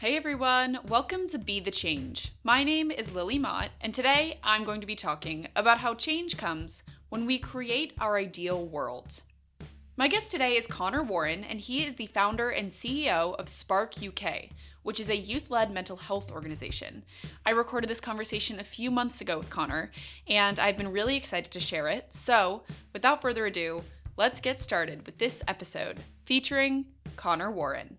Hey everyone, welcome to Be the Change. My name is Lily Mott, and today I'm going to be talking about how change comes when we create our ideal world. My guest today is Conor Warren, and he is the founder and CEO of Spark UK, which is a youth led mental health organization. I recorded this conversation a few months ago with Conor, and I've been really excited to share it. So, without further ado, let's get started with this episode featuring Conor Warren.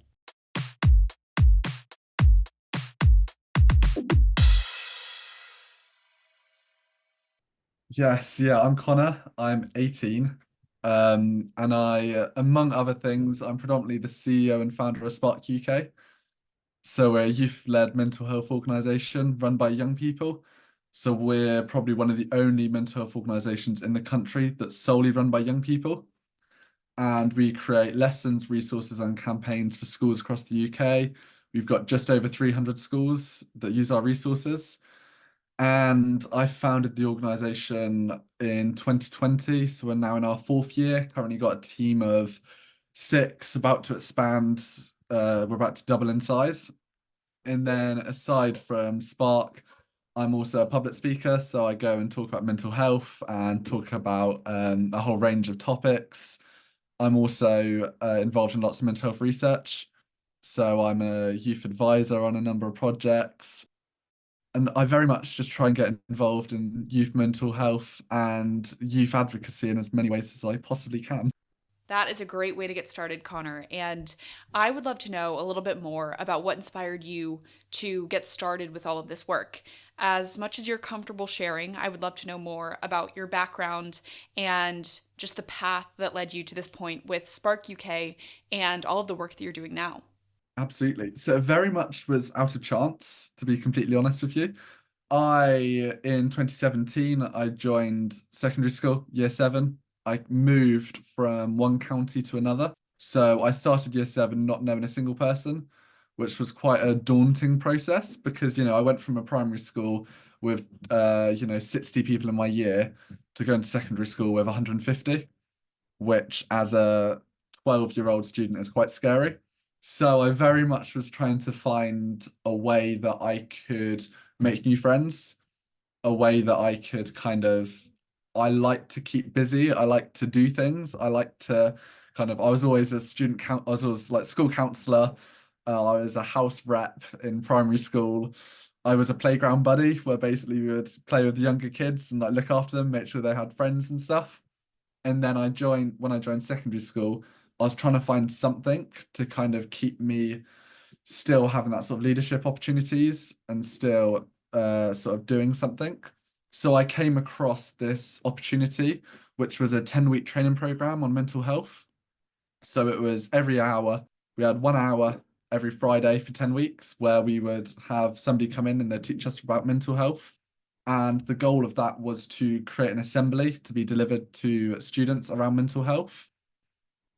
Yes, yeah, I'm Connor. I'm 18. And among other things, I'm predominantly the CEO and founder of Spark UK. So we're a youth-led mental health organization run by young people. So we're probably one of the only mental health organizations in the country that's solely run by young people. And we create lessons, resources, and campaigns for schools across the UK. We've got just over 300 schools that use our resources. And I founded the organization in 2020. So we're now in our fourth year. Currently got a team of six, about to expand. We're about to double in size. And then aside from Spark, I'm also a public speaker. So I go and talk about mental health and talk about a whole range of topics. I'm also involved in lots of mental health research. So I'm a youth advisor on a number of projects, and I very much just try and get involved in youth mental health and youth advocacy in as many ways as I possibly can. That is a great way to get started, Connor. And I would love to know a little bit more about what inspired you to get started with all of this work. As much as you're comfortable sharing, I would love to know more about your background and just the path that led you to this point with Spark UK and all of the work that you're doing now. Absolutely. So it very much was out of chance, to be completely honest with you. In 2017, I joined secondary school, year seven. I moved from one county to another. So I started year seven not knowing a single person, which was quite a daunting process because, I went from a primary school with, 60 people in my year to going to secondary school with 150, which as a 12-year-old student is quite scary. So I very much was trying to find a way that I could make new friends, a way that I could I like to keep busy. I like to do things. I like to I was always a I was always like school counselor. I was a house rep in primary school. I was a playground buddy where basically we would play with the younger kids and like look after them, make sure they had friends and stuff. And then when I joined secondary school, I was trying to find something to kind of keep me still having that sort of leadership opportunities and still sort of doing something. So I came across this opportunity, which was a 10-week training program on mental health. So it was every hour. We had 1 hour every Friday for 10 weeks where we would have somebody come in and they'd teach us about mental health. And the goal of that was to create an assembly to be delivered to students around mental health.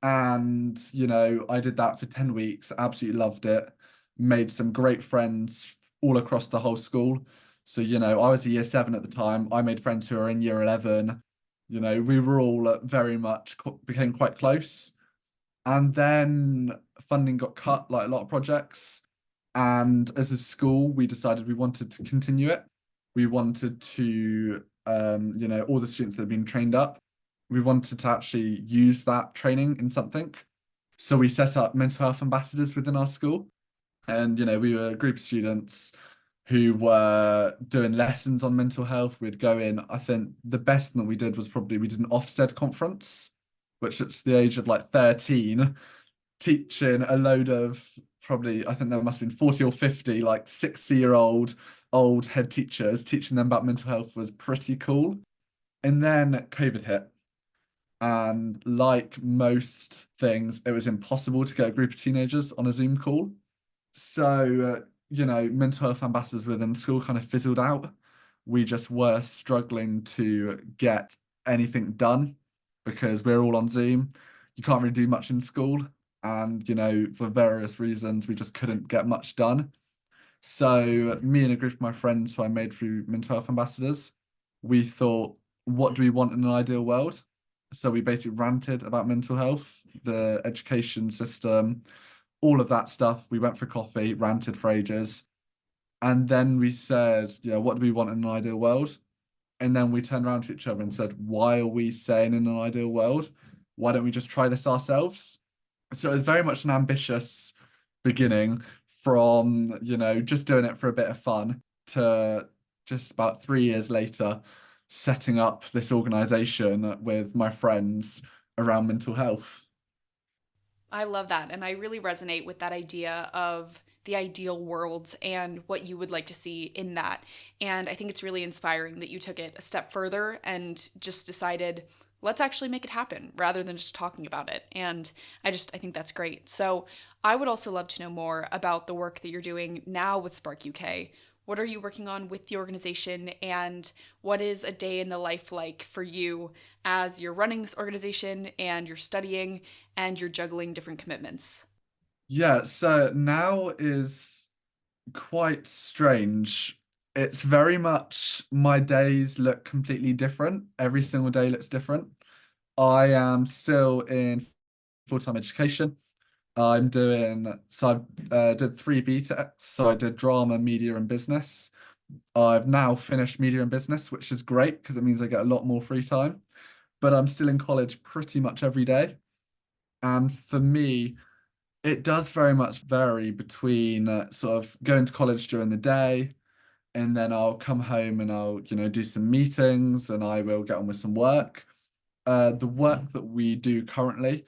And, I did that for 10 weeks, absolutely loved it, made some great friends all across the whole school. So, I was a year seven at the time. I made friends who are in year 11. We were all very much became quite close. And then funding got cut, like a lot of projects. And as a school, we decided we wanted to continue it. We wanted to, all the students that had been trained up, we wanted to actually use that training in something. So we set up mental health ambassadors within our school. And, we were a group of students who were doing lessons on mental health. We'd go in, I think the best thing that we did was probably we did an Ofsted conference, which at the age of like 13, teaching a load of probably, I think there must have been 40 or 50, like 60-year-old old head teachers teaching them about mental health was pretty cool. And then COVID hit. And like most things, it was impossible to get a group of teenagers on a Zoom call. So, mental health ambassadors within school kind of fizzled out. We just were struggling to get anything done because we're all on Zoom. You can't really do much in school. And, for various reasons, we just couldn't get much done. So, me and a group of my friends who I made through mental health ambassadors, we thought, what do we want in an ideal world? So, we basically ranted about mental health, the education system, all of that stuff. We went for coffee, ranted for ages. And then we said, yeah, what do we want in an ideal world? And then we turned around to each other and said, why are we saying in an ideal world? Why don't we just try this ourselves? So it was very much an ambitious beginning from, just doing it for a bit of fun to just about 3 years later, setting up this organization with my friends around mental health. I love that. And I really resonate with that idea of the ideal world and what you would like to see in that. And I think it's really inspiring that you took it a step further and just decided, let's actually make it happen rather than just talking about it. And I think that's great. So I would also love to know more about the work that you're doing now with Spark UK. What are you working on with the organization, and what is a day in the life like for you as you're running this organization and you're studying and you're juggling different commitments? Yeah, so now is quite strange. It's very much my days look completely different. Every single day looks different. I am still in full-time education. I've did three BTECs. So I did drama, media, and business. I've now finished media and business, which is great because it means I get a lot more free time. But I'm still in college pretty much every day. And for me, it does very much vary between sort of going to college during the day, and then I'll come home and I'll, do some meetings and I will get on with some work. The work that we do currently,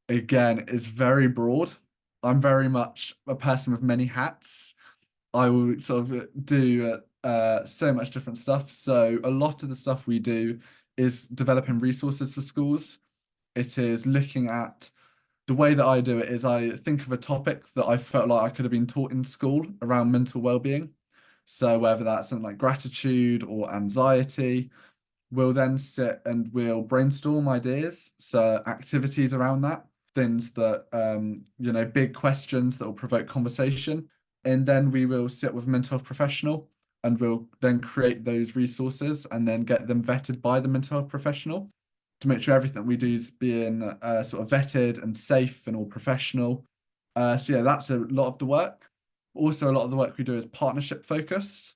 again, is very broad. I'm very much a person with many hats. I will sort of do so much different stuff. So a lot of the stuff we do is developing resources for schools. It is looking at the way that I do it is I think of a topic that I felt like I could have been taught in school around mental well-being. So whether that's something like gratitude or anxiety, we'll then sit and we'll brainstorm ideas, so activities around that, things that big questions that will provoke conversation. And then we will sit with a mental health professional and we'll then create those resources and then get them vetted by the mental health professional to make sure everything we do is being sort of vetted and safe and all professional. So yeah, that's a lot of the work. Also, a lot of the work we do is partnership focused.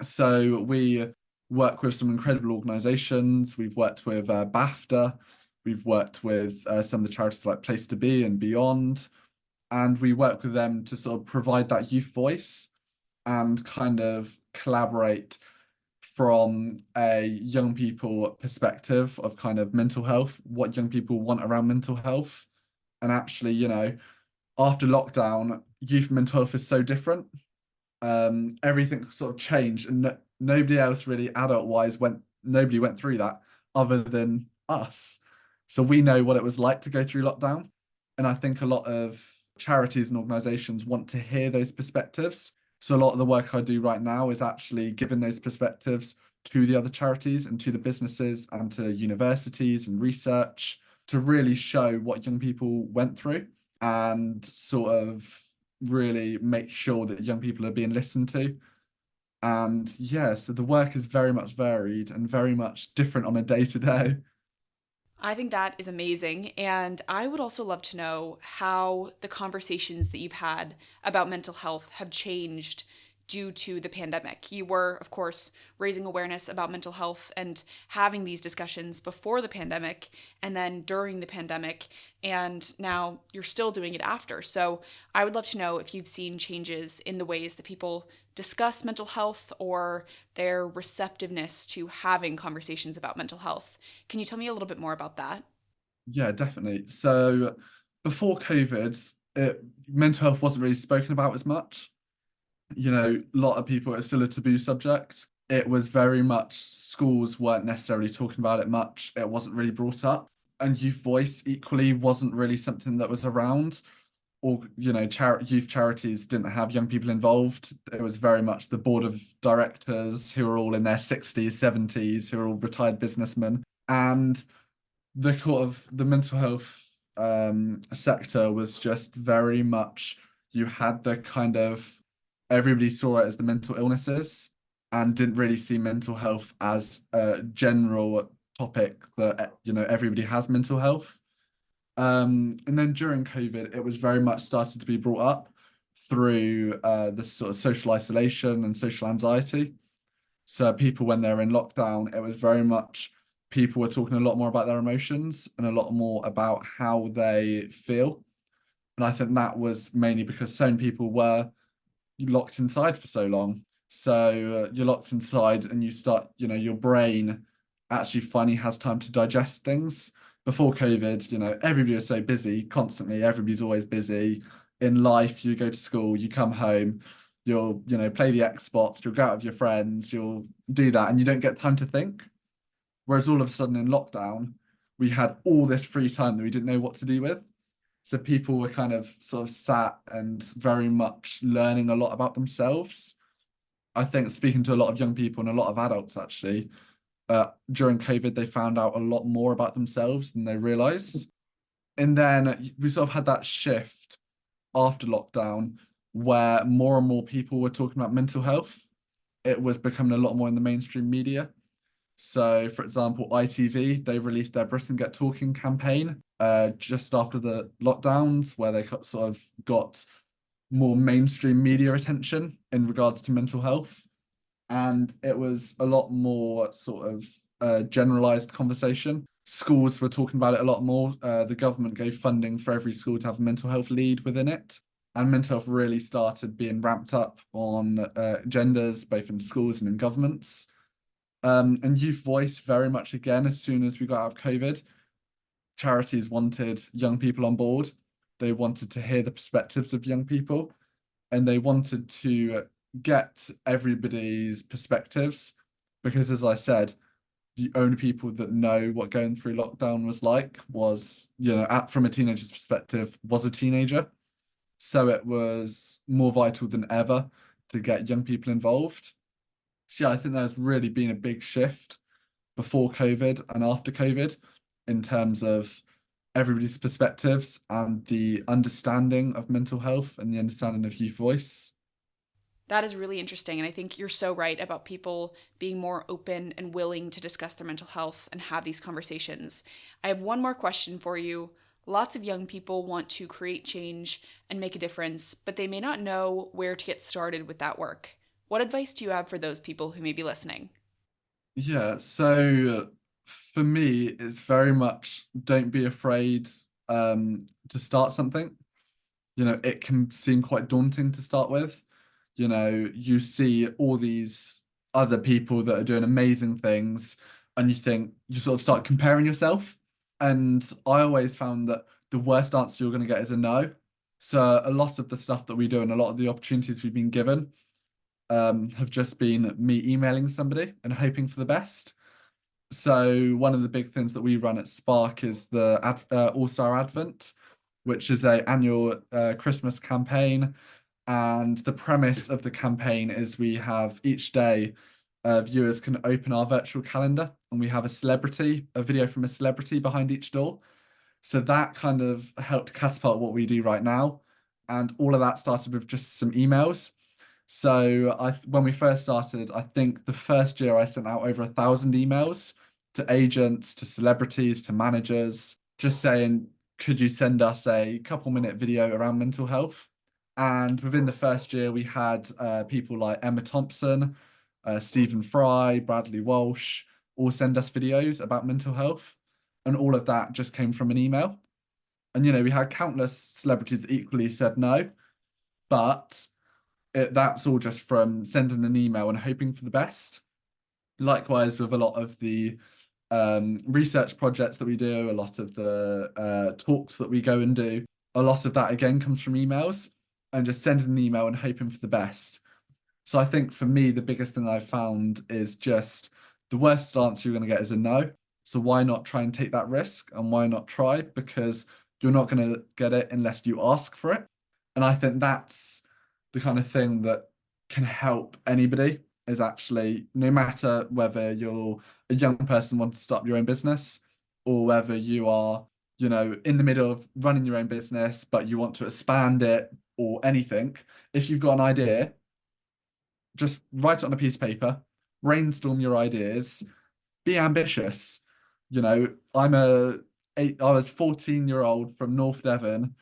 So we work with some incredible organizations. We've worked with BAFTA. We've worked with some of the charities like Place to Be and Beyond. And we work with them to sort of provide that youth voice and kind of collaborate from a young people perspective of kind of mental health, what young people want around mental health. And actually, after lockdown, youth mental health is so different. Everything sort of changed, and nobody else really adult wise nobody went through that other than us. So we know what it was like to go through lockdown. And I think a lot of charities and organizations want to hear those perspectives. So a lot of the work I do right now is actually giving those perspectives to the other charities and to the businesses and to universities and research to really show what young people went through and sort of really make sure that young people are being listened to. And yeah, so the work is very much varied and very much different on a day to day. I think that is amazing. And I would also love to know how the conversations that you've had about mental health have changed due to the pandemic. You were, of course, raising awareness about mental health and having these discussions before the pandemic and then during the pandemic. And now you're still doing it after. So I would love to know if you've seen changes in the ways that people discuss mental health or their receptiveness to having conversations about mental health. Can you tell me a little bit more about that? Yeah, definitely. So before COVID, mental health wasn't really spoken about as much. A lot of people, it's still a taboo subject. It was very much schools weren't necessarily talking about it much. It wasn't really brought up. And youth voice equally wasn't really something that was around. Or, youth charities didn't have young people involved. It was very much the board of directors who are all in their 60s, 70s, who are all retired businessmen. And the sort of the mental health sector was just very much you had the kind of everybody saw it as the mental illnesses and didn't really see mental health as a general topic that everybody has mental health. And then during COVID, it was very much started to be brought up through the sort of social isolation and social anxiety. So people, when they're in lockdown, it was very much people were talking a lot more about their emotions and a lot more about how they feel. And I think that was mainly because so many people were locked inside for so long. So you're locked inside and you start, your brain actually finally has time to digest things. Before COVID, everybody was so busy constantly. Everybody's always busy in life. You go to school, you come home, you'll, play the Xbox, you'll go out with your friends, you'll do that, and you don't get time to think. Whereas all of a sudden in lockdown, we had all this free time that we didn't know what to do with. So people were kind of sort of sat and very much learning a lot about themselves. I think speaking to a lot of young people and a lot of adults actually, during COVID, they found out a lot more about themselves than they realized. And then we sort of had that shift after lockdown where more and more people were talking about mental health. It was becoming a lot more in the mainstream media. So, for example, ITV, they released their Britain Get Talking campaign just after the lockdowns, where they sort of got more mainstream media attention in regards to mental health. And it was a lot more sort of generalized conversation. Schools were talking about it a lot more. The government gave funding for every school to have a mental health lead within it. And mental health really started being ramped up on genders, both in schools and in governments. And youth voice very much again, as soon as we got out of COVID, charities wanted young people on board. They wanted to hear the perspectives of young people and they wanted to get everybody's perspectives because, as I said, the only people that know what going through lockdown was like was, from a teenager's perspective, was a teenager. So it was more vital than ever to get young people involved. So yeah, I think there's really been a big shift before COVID and after COVID in terms of everybody's perspectives and the understanding of mental health and the understanding of youth voice. That is really interesting. And I think you're so right about people being more open and willing to discuss their mental health and have these conversations. I have one more question for you. Lots of young people want to create change and make a difference, but they may not know where to get started with that work. What advice do you have for those people who may be listening? Yeah, so for me, it's very much don't be afraid to start something. It can seem quite daunting to start with. You see all these other people that are doing amazing things, and you sort of start comparing yourself. And I always found that the worst answer you're going to get is a no. So a lot of the stuff that we do and a lot of the opportunities we've been given have just been me emailing somebody and hoping for the best. So one of the big things that we run at Spark is the All-Star Advent, which is a annual Christmas campaign. And the premise of the campaign is we have each day viewers can open our virtual calendar and we have a video from a celebrity behind each door. So that kind of helped catapult what we do right now. And all of that started with just some emails. So when we first started, I think the first year I sent out over 1,000 emails to agents, to celebrities, to managers, just saying, could you send us a couple-minute video around mental health? And within the first year, we had people like Emma Thompson, Stephen Fry, Bradley Walsh, all send us videos about mental health. And all of that just came from an email. And, we had countless celebrities that equally said no, but that's all just from sending an email and hoping for the best. Likewise, with a lot of the research projects that we do, a lot of the talks that we go and do, a lot of that again comes from emails and just sending an email and hoping for the best. So I think for me, the biggest thing I've found is just the worst answer you're going to get is a no. So why not try and take that risk and why not try? Because you're not going to get it unless you ask for it. And I think that's the kind of thing that can help anybody is actually no matter whether you're a young person wanting to start your own business or whether you are, in the middle of running your own business, but you want to expand it or anything. If you've got an idea, just write it on a piece of paper, brainstorm your ideas, be ambitious. I'm a I was 14-year-old from North Devon.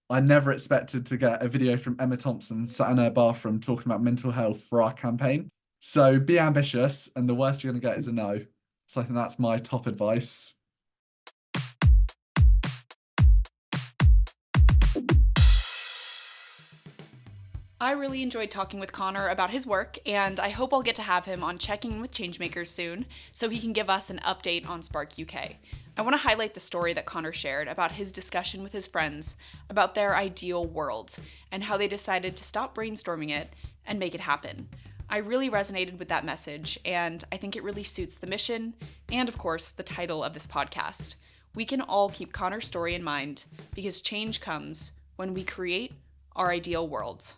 I never expected to get a video from Emma Thompson sat in her bathroom talking about mental health for our campaign. So be ambitious, and the worst you're going to get is a no. So I think that's my top advice. I really enjoyed talking with Conor about his work, and I hope I'll get to have him on Checking In with Changemakers soon so he can give us an update on Spark UK. I want to highlight the story that Conor shared about his discussion with his friends about their ideal world and how they decided to stop brainstorming it and make it happen. I really resonated with that message, and I think it really suits the mission and, of course, the title of this podcast. We can all keep Conor's story in mind because change comes when we create our ideal world.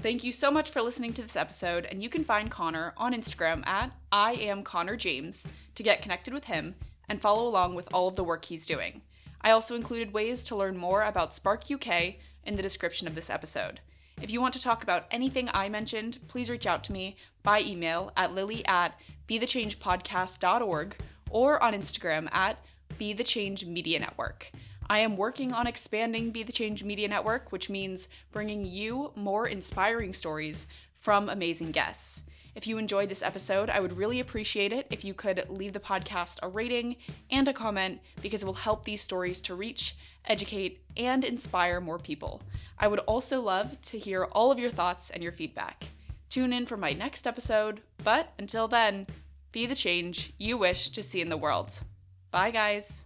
Thank you so much for listening to this episode, and you can find Conor on Instagram at @IamConorJames to get connected with him and follow along with all of the work he's doing. I also included ways to learn more about Spark UK in the description of this episode. If you want to talk about anything I mentioned, please reach out to me by email at lily@bethechangepodcast.org or on Instagram at Be The Change Media Network. I am working on expanding Be The Change Media Network, which means bringing you more inspiring stories from amazing guests. If you enjoyed this episode, I would really appreciate it if you could leave the podcast a rating and a comment because it will help these stories to reach, educate, and inspire more people. I would also love to hear all of your thoughts and your feedback. Tune in for my next episode, but until then, be the change you wish to see in the world. Bye, guys.